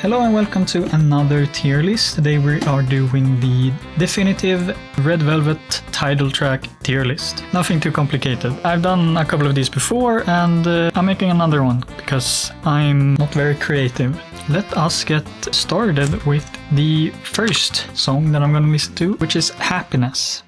Hello and welcome to another tier list. Today we are doing the definitive Red Velvet title track tier list. Nothing too complicated. I've done a couple of these before and I'm making another one because I'm not very creative. Let us get started with the first song that I'm going to listen to, which is Happiness.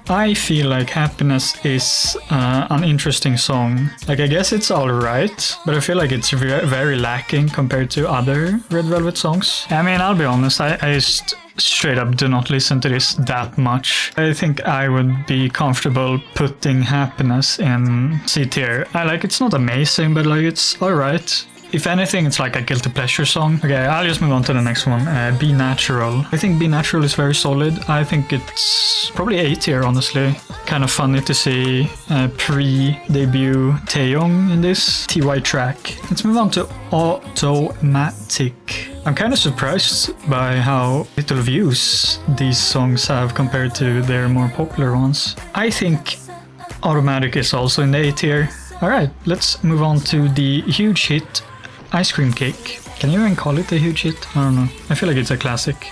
I feel like Happiness is an interesting song. Like, I guess it's alright, but I feel like it's very lacking compared to other Red Velvet songs. I mean, I'll be honest, I just straight up do not listen to this that much. I think I would be comfortable putting Happiness in C tier. It's not amazing, but like it's alright. If anything, it's like a guilty pleasure song. Okay, I'll just move on to the next one. Be Natural. I think Be Natural is very solid. I think it's probably A tier, honestly. Kind of funny to see pre-debut Taeyong in this TY track. Let's move on to Automatic. I'm kind of surprised by how little views these songs have compared to their more popular ones. I think Automatic is also in the A tier. Alright, let's move on to the huge hit Ice Cream Cake. Can you even call it a huge hit? I don't know. I feel like it's a classic.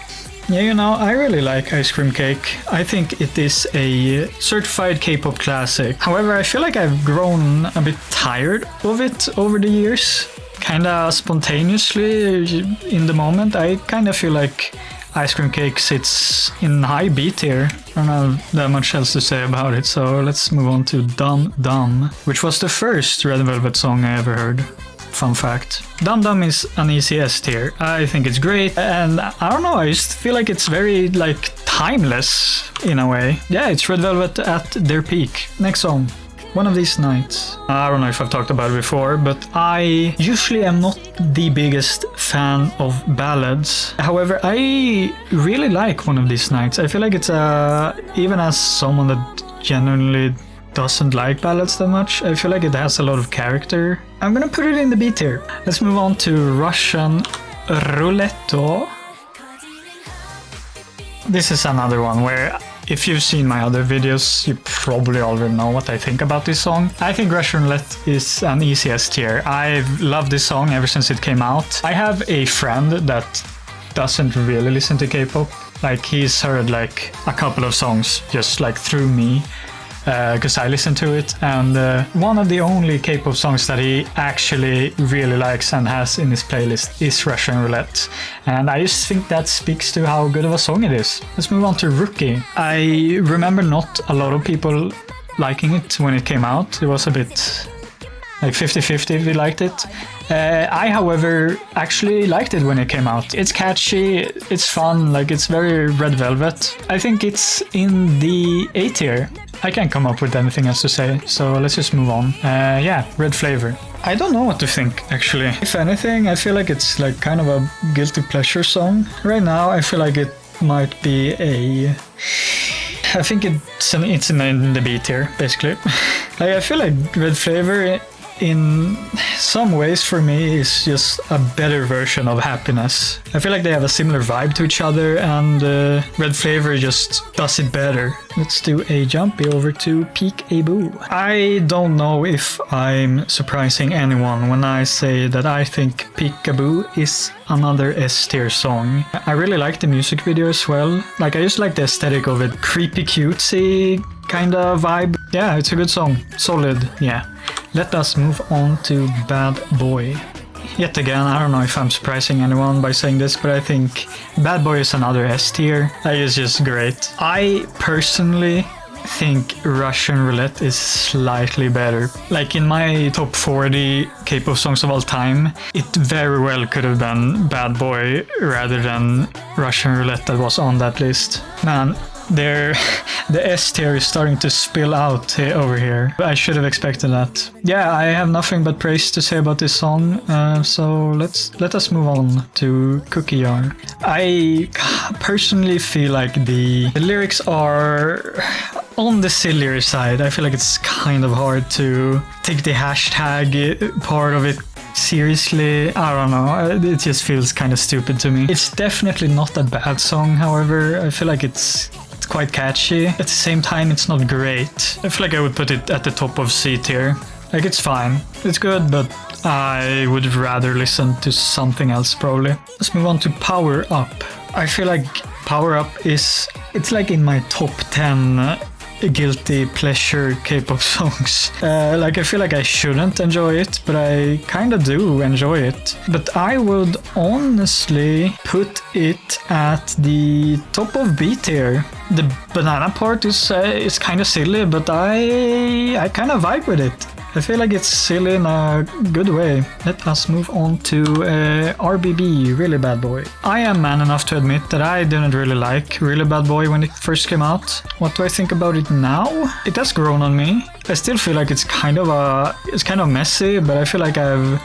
Yeah, you know, I really like Ice Cream Cake. I think it is a certified K-pop classic. However, I feel like I've grown a bit tired of it over the years. Kinda spontaneously in the moment. I kinda feel like Ice Cream Cake sits in high B tier. I don't have that much else to say about it, so let's move on to Dum Dum, which was the first Red Velvet song I ever heard. Fun fact. Dum Dum is an easy S tier. I think it's great, and I don't know, I just feel like it's very, timeless in a way. Yeah, it's Red Velvet at their peak. Next song. One of These Nights. I don't know if I've talked about it before, but I usually am not the biggest fan of ballads. However, I really like One of These Nights. I feel like it's even as someone that genuinely doesn't like ballads that much, I feel like it has a lot of character. I'm gonna put it in the B tier. Let's move on to Russian Roulette. This is another one where if you've seen my other videos, you probably already know what I think about this song. I think Russian Roulette is an easy S tier. I've loved this song ever since it came out. I have a friend that doesn't really listen to K-pop. He's heard a couple of songs just through me. Because I listen to it, and one of the only K-pop songs that he actually really likes and has in his playlist is Russian Roulette, and I just think that speaks to how good of a song it is. Let's move on to Rookie. I remember not a lot of people liking it when it came out. It was a bit 50-50 if you liked it. I, however, actually liked it when it came out. It's catchy, it's fun, it's very Red Velvet. I think it's in the A tier. I can't come up with anything else to say, so let's just move on. Yeah, Red Flavor. I don't know what to think, actually. If anything, I feel like it's kind of a guilty pleasure song. Right now, I feel like it might be I think it's in the B tier, basically. I feel like Red Flavor in some ways for me is just a better version of Happiness. I feel like they have a similar vibe to each other, and Red Flavor just does it better. Let's do a jumpy over to Peek-a-Boo. I don't know if I'm surprising anyone when I say that I think Peek-a-Boo is another S tier song. I really like the music video as well. I just like the aesthetic of it. Creepy cutesy kind of vibe. Yeah, it's a good song. Solid, yeah. Let us move on to Bad Boy. Yet again, I don't know if I'm surprising anyone by saying this, but I think Bad Boy is another S tier. It's just great. I personally think Russian Roulette is slightly better. In my top 40 K-pop songs of all time, it very well could have been Bad Boy rather than Russian Roulette that was on that list. Man, the S tier is starting to spill out over here. I should have expected that. Yeah, I have nothing but praise to say about this song, so let us move on to Cookie Jar. I personally feel like the lyrics are on the sillier side. I feel like it's kind of hard to take the hashtag part of it seriously. I don't know, it just feels kind of stupid to me. It's definitely not a bad song, however. I feel like it's quite catchy. At the same time, it's not great. I feel like I would put it at the top of C tier. It's fine. It's good, but I would rather listen to something else probably. Let's move on to Power Up. I feel like Power Up it's like in my top 10 guilty pleasure K-pop songs. Like I feel like I shouldn't enjoy it, but I kind of do enjoy it. But I would honestly put it at the top of B tier. The banana part is kind of silly, but I kind of vibe with it. I feel like it's silly in a good way. Let us move on to RBB, Really Bad Boy. I am man enough to admit that I didn't really like Really Bad Boy when it first came out. What do I think about it now? It has grown on me. I still feel like it's kind of messy, but I feel like I've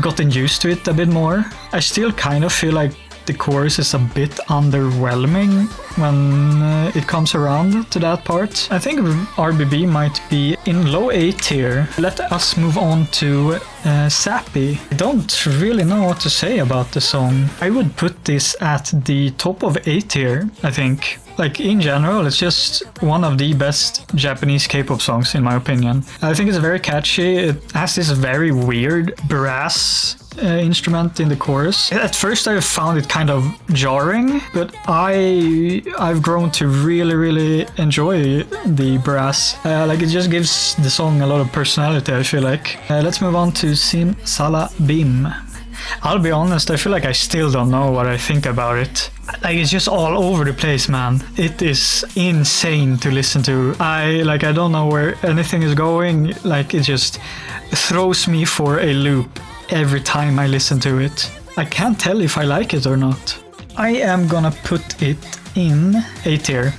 gotten used to it a bit more. I still kind of feel like the chorus is a bit underwhelming when it comes around to that part. I think RBB might be in low A tier. Let us move on to Sappy. I don't really know what to say about the song. I would put this at the top of A tier, I think. Like in general, it's just one of the best Japanese K-pop songs in my opinion. I think it's very catchy. It has this very weird brass instrument in the chorus. At first I found it kind of jarring, but I've grown to really enjoy the brass. Like it just gives the song a lot of personality, I feel like. Let's move on to Sim Sala Bim. I'll be honest, I feel like I still don't know what I think about it. Like it's just all over the place, man. It is insane to listen to. I don't know where anything is going. Like it just throws me for a loop every time I listen to it. I can't tell if I like it or not. I am gonna put it in A tier.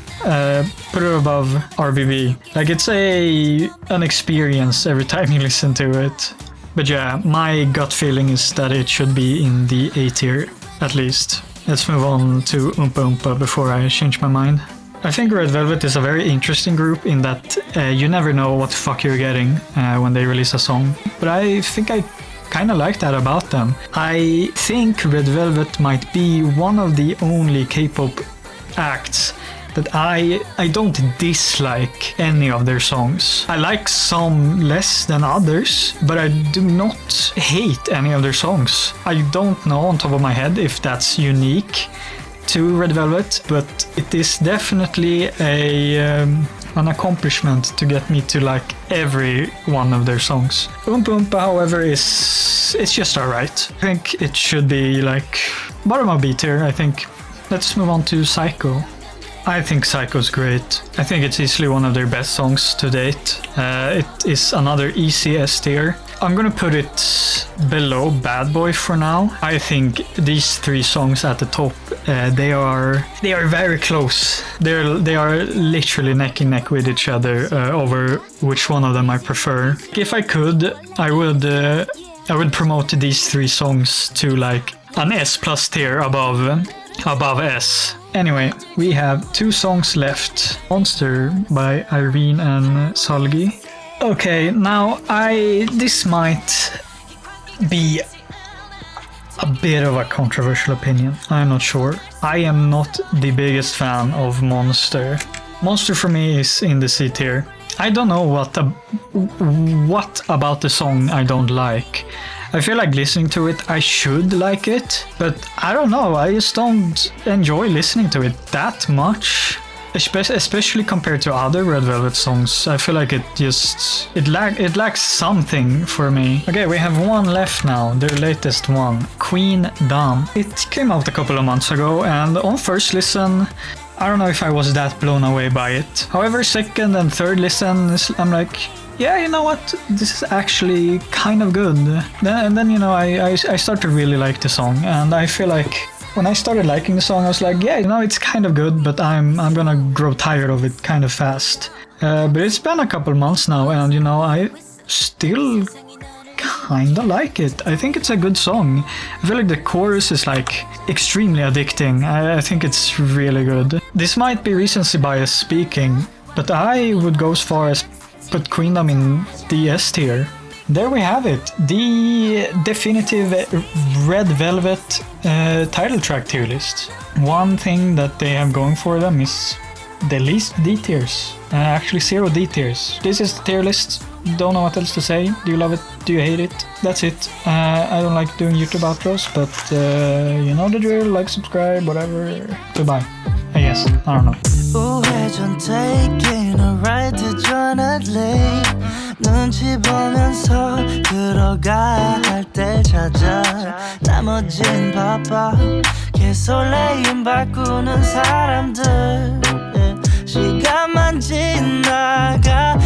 Put it above RBB. Like it's an experience every time you listen to it. But yeah, my gut feeling is that it should be in the A tier, at least. Let's move on to Oompa Oompa before I change my mind. I think Red Velvet is a very interesting group in that you never know what the fuck you're getting when they release a song. But I think I kind of like that about them. I think Red Velvet might be one of the only K-pop acts that I don't dislike any of their songs. I like some less than others, but I do not hate any of their songs. I don't know on top of my head if that's unique to Red Velvet, but it is definitely an accomplishment to get me to like every one of their songs. Oompa Oompa, however, it's just alright. I think it should be like bottom of B tier, I think. Let's move on to Psycho. I think Psycho's great. I think it's easily one of their best songs to date. It is another easy S tier. I'm gonna put it below Bad Boy for now. I think these three songs at the top, they are very close. They are literally neck and neck with each other over which one of them I prefer. If I could, I would promote these three songs to like an S plus tier above S. Anyway, we have two songs left. Monster by Irene and Solgi. Okay, now this might be a bit of a controversial opinion. I'm not sure. I am not the biggest fan of Monster. Monster for me is in the C tier. I don't know what about the song I don't like. I feel like listening to it, I should like it, but I don't know, I just don't enjoy listening to it that much. Especially compared to other Red Velvet songs, I feel like it lacks something for me. Okay, we have one left now, their latest one, Queen Dam. It came out a couple of months ago, and on first listen, I don't know if I was that blown away by it. However, second and third listen, I'm like, yeah, you know what? This is actually kind of good. Then you know, I start to really like the song, and I feel like when I started liking the song, I was like, yeah, you know, it's kind of good, but I'm gonna grow tired of it kind of fast. But it's been a couple months now, and you know, I still kinda like it. I think it's a good song. I feel like the chorus is like extremely addicting. I think it's really good. This might be recency bias speaking, but I would go as far as put Queendom in the S tier. There we have it, the definitive Red Velvet title track tier list. One thing that they have going for them is the least D tiers, actually 0 D tiers. This is the tier list. don't know what else to say. Do you love it? Do you hate it? That's it. I don't like doing YouTube outros, but you know the drill. Like, subscribe, whatever. Goodbye. I guess. I don't know. 우회전 taking a ride to Johnny Lake 눈치 보면서 들어가야 할 때 찾아 나머진 바빠 개설레임 바꾸는 사람들 시간만 지나가